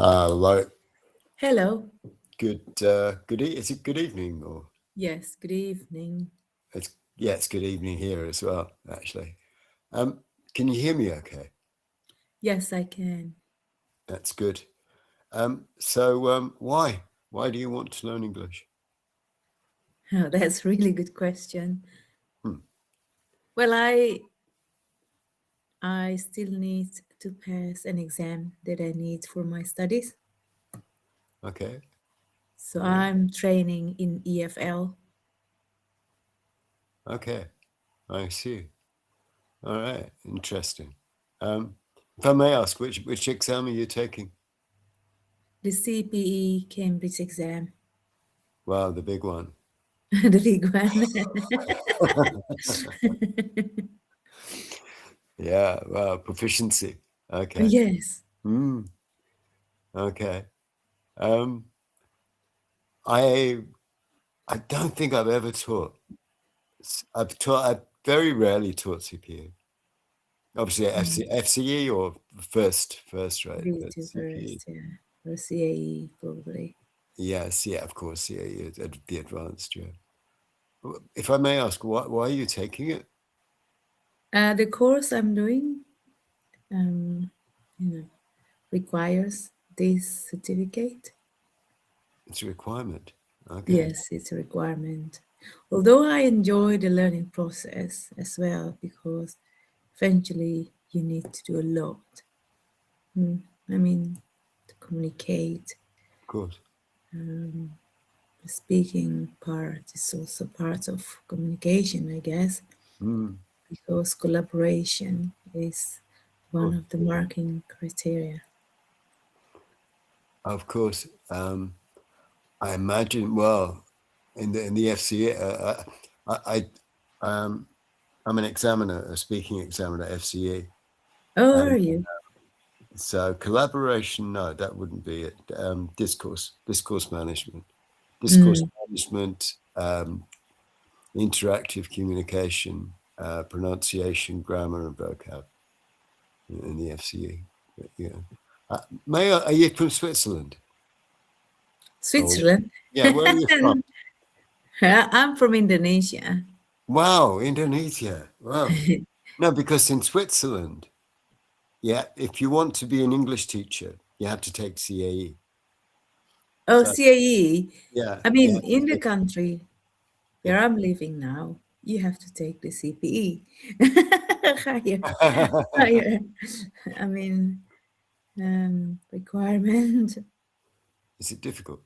Hello. Hello. Is it good evening or Yes, good evening. it's good evening here as well, actually. Um, can you hear me okay? Yes, I can. That's good. Why do you want to learn English? Oh, that's a really good question. Hmm. Well, I still need to pass an exam that I need for my studies. Okay. So Yeah. I'm training in EFL. Okay. I see. All right. Interesting. Um, if I may ask, which exam are you taking? The CPE Cambridge exam, Wow, the big one. the big one. Yeah. Wow. Proficiency. Okay. Yes. Hmm. Okay. Um, I I don't think I've ever taught. I've very rarely taught CPU. Obviously, Mm, FCE or first rate, but Ability CPU. first, yeah. Or CAE, probably. Yes, yeah, of course, yeah, the advanced, yeah. If I may ask, why are you taking it? The course I'm doing, um, you know, requires this certificate. It's a requirement. Okay, Yes, it's a requirement. Although I enjoy the learning process as well, because eventually you need to do a lot. Mm, I mean, to communicate. of course. The speaking part is also part of communication, I guess, Mm, because collaboration is of one course. of the marking criteria. Of course. I imagine. Well, in the FCE, um, I'm an examiner, a speaking examiner at FCE, Oh, and are you? so collaboration, no, that wouldn't be it. Discourse management, discourse Mm, management, interactive communication, pronunciation, grammar, and vocab in the FCE. Yeah. Are you from Switzerland? Oh, Switzerland. yeah. Where are you from? I'm from Indonesia. Wow, Indonesia. Wow. No, because in Switzerland, yeah, if you want to be an English teacher, you have to take CAE. Oh, So CAE. yeah, I you mean, have to in the take. country where I'm living now, you have to take the CPE. higher, Yeah. higher. I mean, requirement. Is it difficult?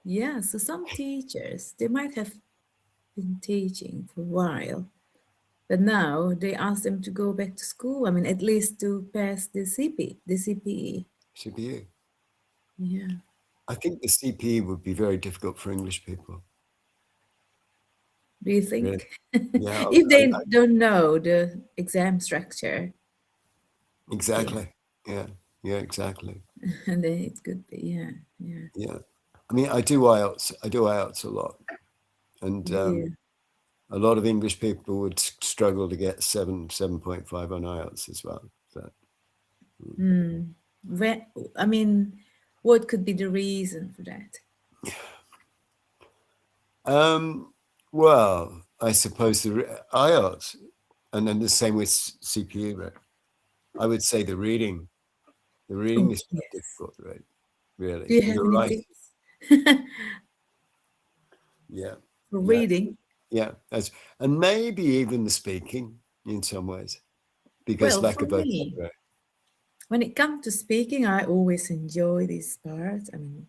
Yeah, so some teachers, they might have been teaching for a while, but now they ask them to go back to school. I mean, at least to pass the CPE. CPU. Yeah. I think the CPE would be very difficult for English people. Do you Really? think? Yeah, If they don't know the exam structure, yeah, exactly. Yeah, yeah, exactly. and then it could be, yeah, yeah. Yeah. I mean, I do IELTS. I do IELTS a lot, and Do you? a lot of English people would struggle to get 7.5 on IELTS as well. So, Hmm. Where, I mean, what could be the reason for that? well, I suppose IELTS, and then the same with CPU, right? I would say the reading Oh, is quite yes. difficult, right? Do Really, you and have the any writing, tips yeah, for yeah, reading? yeah. And maybe even the speaking in some ways, because Well, lack for of me, vocabulary. when it comes to speaking, I always enjoy this part. I mean,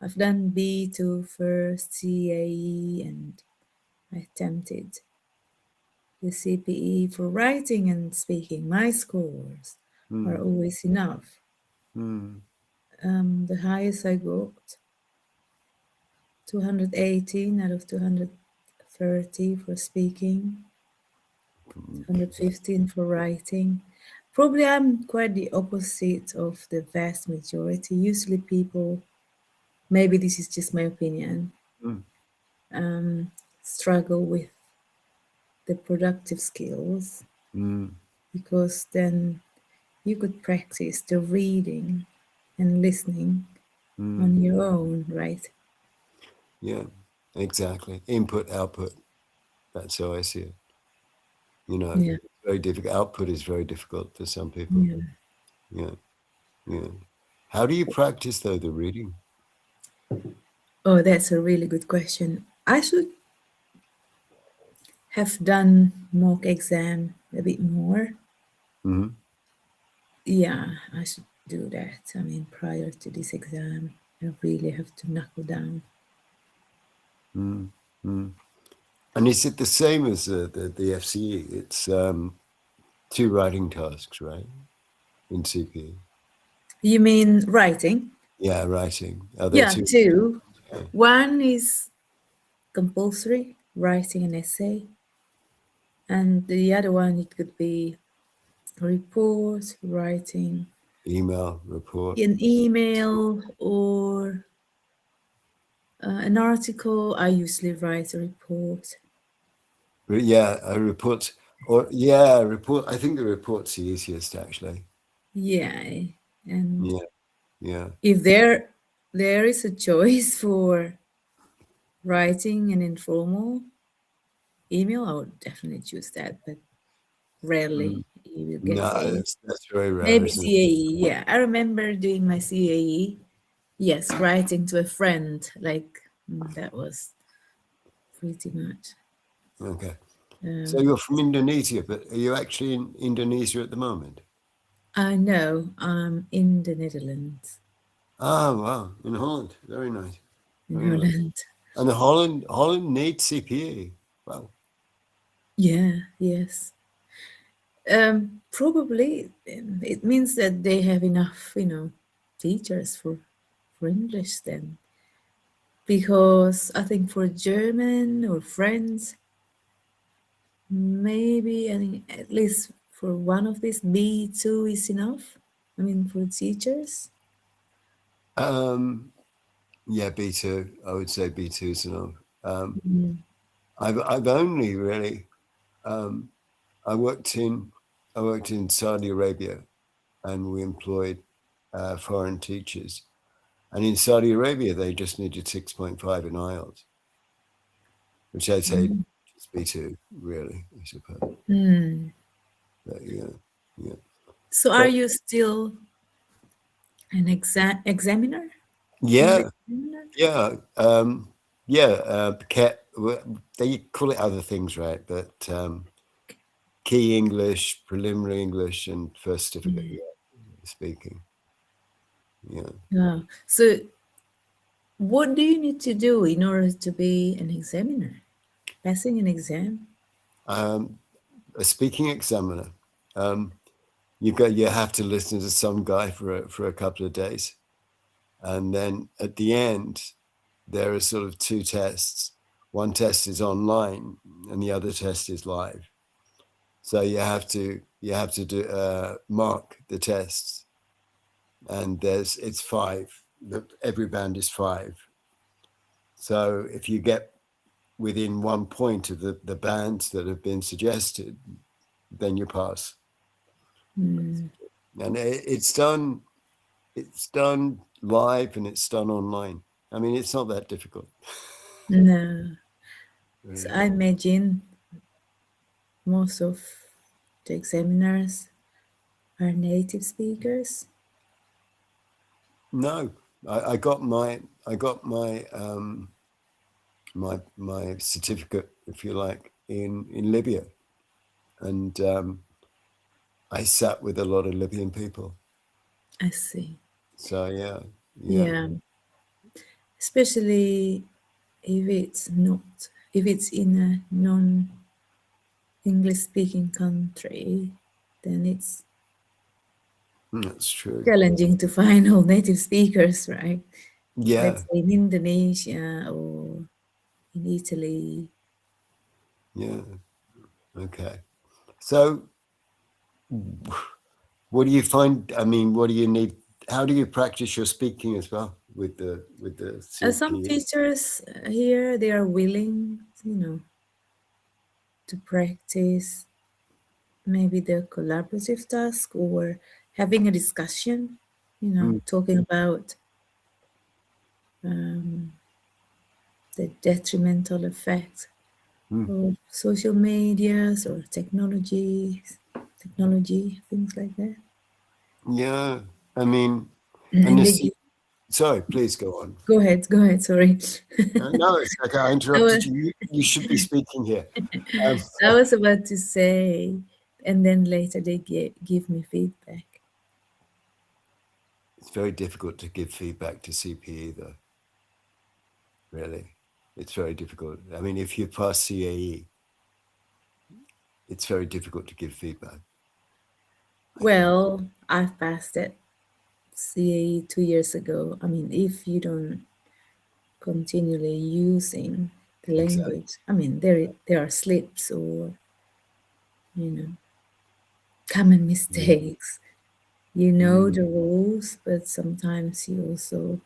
I've done B2 first, CAE, and I attempted the CPE for writing and speaking. My scores are Hmm. always enough. Hmm. The highest I got, 218 out of 230 for speaking, Hmm. 115 for writing. Probably I'm quite the opposite of the vast majority. Usually people, maybe this is just my opinion, Hmm. struggle with the productive skills Hmm. because then you could practice the reading and listening on your own, right? Yeah, exactly. Input, output. That's how I see it. You know, Yeah, very difficult. Output is very difficult for some people. yeah. Yeah, yeah. How do you practice though the reading? Oh, that's a really good question. I should have done mock exam a bit more. Hmm. Yeah, I should do that. I mean, prior to this exam, I really have to knuckle down. Mm. Mm. And is it the same as the FCE? It's 2 writing tasks, right? In CPE. You mean writing? Yeah, writing. Are there Yeah, 2? two. Yeah. One is compulsory, writing an essay, and the other one it could be report, writing Email, report. an email or an article. I usually write a report. Yeah, a report. Or yeah, report. I think the report's the easiest actually. Yeah, and Yeah, yeah. if there is a choice for writing an informal email, I would definitely choose that, but Mm. rarely you will get No, a that's very rare, maybe isn't it? CAE. Yeah, I remember doing my CAE. Yes, writing to a friend, like that was pretty much. Okay. So Um, you're from Indonesia, but are you actually in Indonesia at the moment? I know I'm in the Netherlands, Ah, wow, in Holland. Very nice. in Very nice. Holland. And the Holland needs CPA. Wow. Yeah, yes. Probably it means that they have enough, teachers for English then. Because I think for German or French, maybe I think at least for one of these B2 is enough. I mean for teachers. Yeah, B2. I would say B2 is enough. Mm. I've only really um, I worked in Saudi Arabia, and we employed foreign teachers. And in Saudi Arabia, they just needed 6.5 in IELTS, which I'd say Mm. is B2, really, I suppose. Mm. But yeah, yeah. So are But you still an examiner? yeah, English examiner? yeah, yeah. They call it other things, right? But key English, preliminary English, and first certificate. Mm. Yeah, speaking. Yeah. Yeah. So what do you need to do in order to be an examiner? Passing an exam? A speaking examiner. Um, you have to listen to some guy for a couple of days, and then at the end there are sort of 2 tests. One test is online, and the other test is live. So you have to do mark the tests, and it's 5. Every band is 5. So if you get within 1 point of the bands that have been suggested, then you pass. Mm. And it's done live and it's done online. I mean, it's not that difficult. No. So Really. I imagine most of the examiners are native speakers. No, I got my certificate, if you like, in Libya, and I sat with a lot of Libyan people. I see. So yeah, yeah. Yeah. Especially if it's in a non-English speaking country, then it's That's true. challenging to find all native speakers, right? Yeah, Let's say in Indonesia or in Italy. yeah. Okay. So, what do you find? I mean, what do you need? How do you practice your speaking as well with the Some CPE? teachers here, they are willing, to practice maybe the collaborative task or having a discussion. Mm, talking about um, the detrimental effects mm. of social medias or technology, things like that. Yeah, I mean, and And they this. give, Sorry, please go on. go ahead, sorry. No, it's okay. I I interrupted was, you. You should be speaking here. Um, I was about to say, and then later they give me feedback. it's very difficult to give feedback to CPE, though. Really, it's very difficult. I mean, if you pass CAE, it's very difficult to give feedback. I think. Well, I've passed it CAE 2 years ago. I mean, if you don't continually using the Exactly. language, I mean, there are slips or you know common Mm, mistakes. You know mm, the rules, but sometimes you also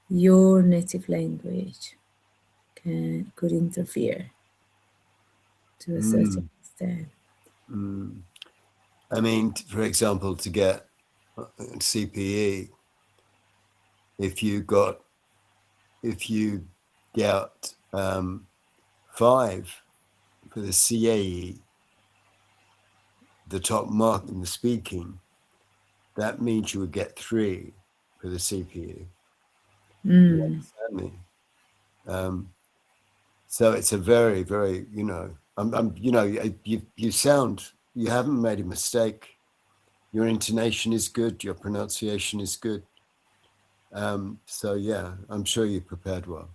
your native language could interfere to a certain mm, extent. mm. I mean, for example, to get CPE, if you got if you get 5 for the CAE, the top mark in the speaking, that means you would get 3 for the CPU. You Mm. understand me? Um, so it's a very, very, you sound, you haven't made a mistake. Your intonation is good. Your pronunciation is good. So yeah, I'm sure you prepared well.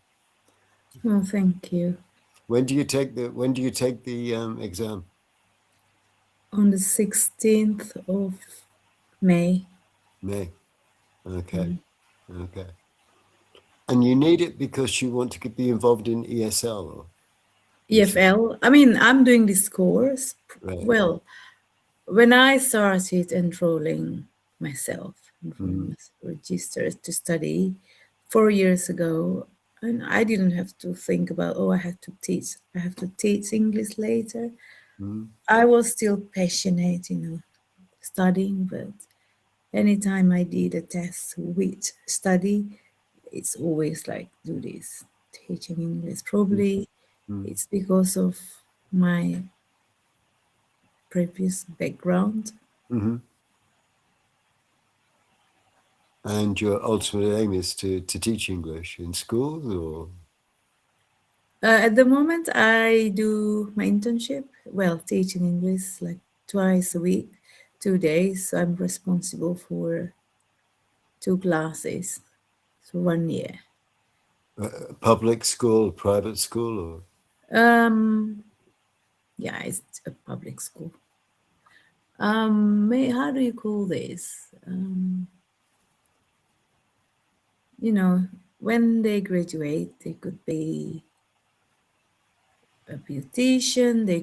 Well, thank you. When do you take the exam? On the 16th of May. May. Okay. Mm. Okay. And you need it because you want to be involved in ESL, or you should. EFL. I mean, I'm doing this course. Right. Well, when I started enrolling myself, Mm-hmm. registered to study 4 years ago, and I didn't have to think about, oh, I have to teach English later. Mm-hmm. I was still passionate, studying, but anytime I did a test with study, it's always like do this, teaching English. Probably Mm-hmm. it's because of my previous background. Mm-hmm. And your ultimate aim is to teach English in schools, or At the moment, I do my internship, well, teaching English like twice a week, 2 days. So I'm responsible for two classes, so 1 year. public school, private school, or Um, yeah, it's a public school. How do you call this? When they graduate, they could be a beautician. They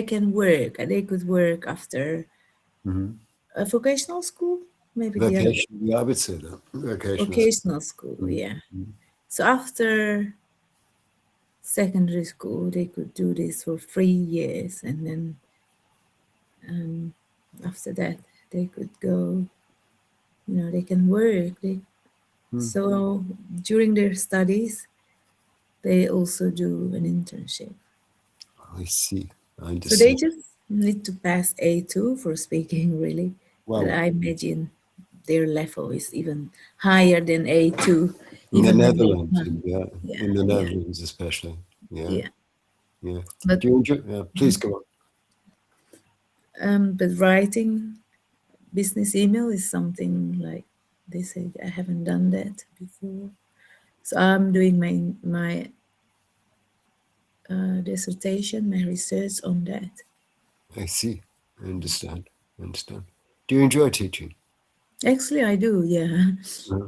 can work. They could work after Mhm. a vocational school, maybe the other way. Vocation. Yeah, I would say that vocational school. Vocational school, Mm, yeah. mm, So after secondary school, they could do this for 3 years, and then after that, they could go. They can work. mm. So during their studies, they also do an internship. I see. I So they understand. just need to pass A2 for speaking, really. But Wow. I imagine their level is even higher than A2, In the even when they Netherlands, come. yeah, Yeah, in the yeah, Netherlands especially. Yeah, yeah. yeah. But Do you enjoy? Yeah, please go on. writing business email is something like they said I haven't done that before. So I'm doing my dissertation, my research on that. I see. I understand. I understand. Do you enjoy teaching? Actually, I do, yeah. Yeah.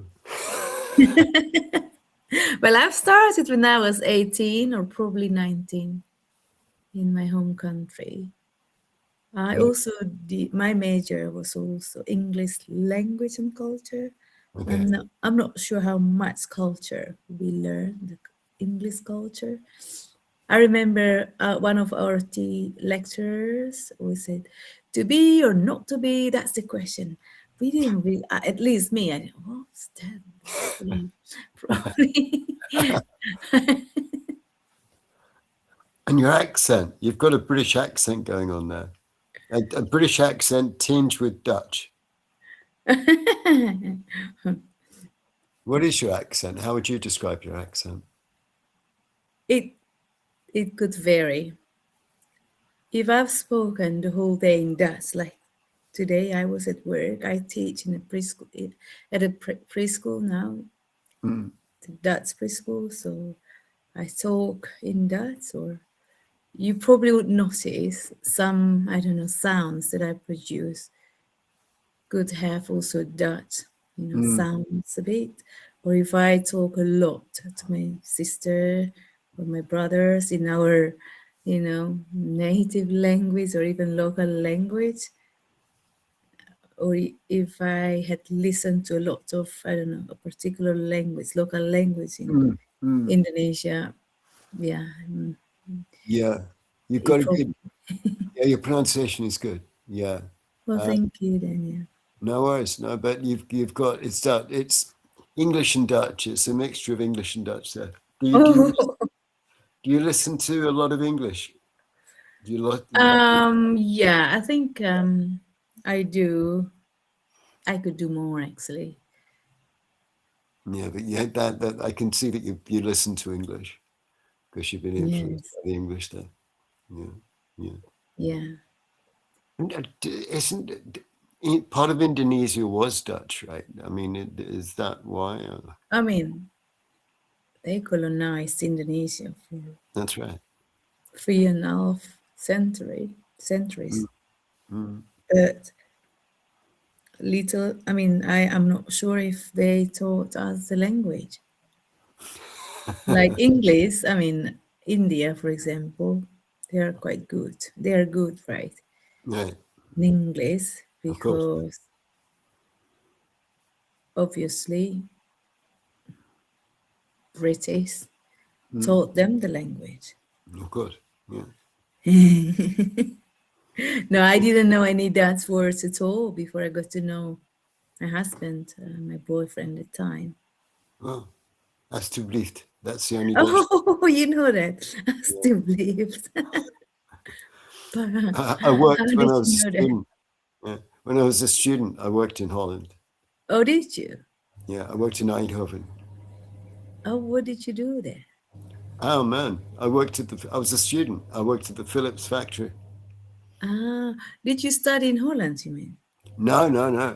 Well, I've started when I was 18 or probably 19 in my home country. I Yeah. also did, my major was also English language and culture. Okay. I'm not sure how much culture we learn, the English culture. I remember one of our lecturers always said, "To be or not to be, that's the question. we didn't really, at least me, I didn't, what's that? Probably. And your accent, you've got a British accent going on there. A British accent tinged with Dutch. What is your accent? How would you describe your accent? It could vary. If I've spoken the whole day in Dutch, like today I was at work, I teach in a preschool, at a preschool now, Mm. the Dutch preschool, so I talk in Dutch, or you probably would notice some, I don't know, sounds that I produce could have also Dutch, sounds a bit. Or if I talk a lot to my sister or my brothers in our, native language or even local language, or if I had listened to a lot of, I don't know, a particular language, local language in Indonesia, yeah. Yeah, you've it got a probably, good. Yeah, your pronunciation is good. Yeah. well, thank you, Daniel. No worries. No, but you've got it's English and Dutch. It's a mixture of English and Dutch there. Do you listen to a lot of English? Do you like? Yeah, I think I do. I could do more actually. Yeah, but yeah, that I can see that you listen to English because you've been influenced Yes. by the English there. Yeah, yeah. Yeah. And, isn't part of Indonesia was Dutch, right? I mean, is that why? I mean, they colonized Indonesia for That's right. 3.5 centuries. Mm. But little, I mean, I am not sure if they taught us the language. Like English, I mean, India, for example, they are quite good. They are good, right? Right, In English, of course. because obviously British taught them the language. Of course. Yeah. No, I didn't know any Dutch words at all before I got to know my husband, my boyfriend at the time. Oh, alsjeblieft. That's the only Dutch. Oh, you know that. Alsjeblieft. I How worked when did I was you a know that? student. Yeah. When I was a student, I worked in Holland. Oh, did you? Yeah, I worked in Eindhoven. Oh, what did you do there? Oh man, I was a student. I worked at the Philips factory. Ah, did you study in Holland, you mean? No.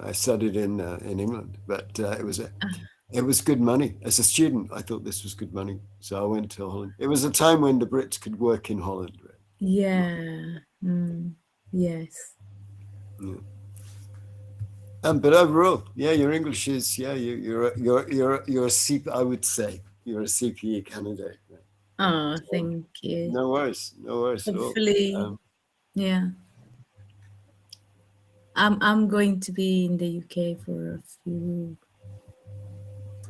I studied in England, but it was good money. As a student, I thought this was good money, so I went to Holland. It was a time when the Brits could work in Holland. Right? Yeah. Yes. Yeah. But overall, yeah, your English is you're a CP. I would say you're a CPE candidate. Right? Oh, thank you. No worries at all. Hopefully, yeah. I'm going to be in the UK for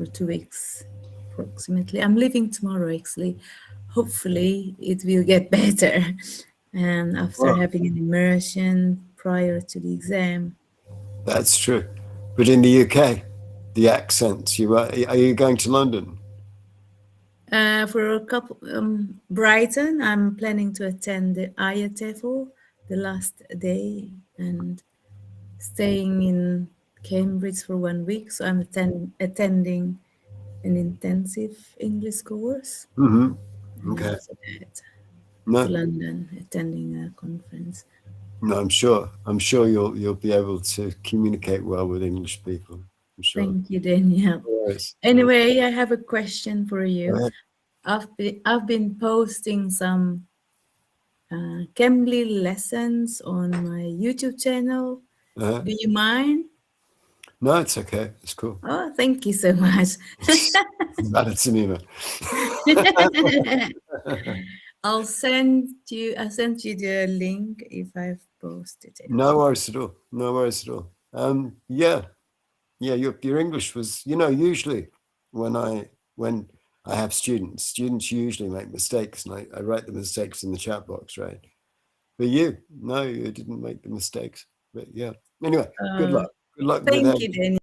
2 weeks approximately. I'm leaving tomorrow actually. Hopefully it will get better. And after Well, having an immersion prior to the exam. that's true. But in the UK, the accents. Are you going to London? For a couple, Brighton, I'm planning to attend the IATEFL the last day and staying in Cambridge for 1 week. So I'm attending an intensive English course. Mm-hmm. And Okay. after that, No, to London, attending a conference. no, I'm sure. I'm sure you'll be able to communicate well with English people. I'm sure. Thank you, Daniel. Always. Anyway, I have a question for Go you. ahead. I've been posting some Cambly lessons on my YouTube channel. Uh-huh. Do you mind? No, it's okay. It's cool. Oh, thank you so much. I'll I'll send you the link if I've posted it. No worries at all. No worries at all. Yeah. Your English was, usually when I have students usually make mistakes, and I write the mistakes in the chat box, right? But you didn't make the mistakes. But yeah. Anyway, good luck. Good luck with Thank that. you, Danny.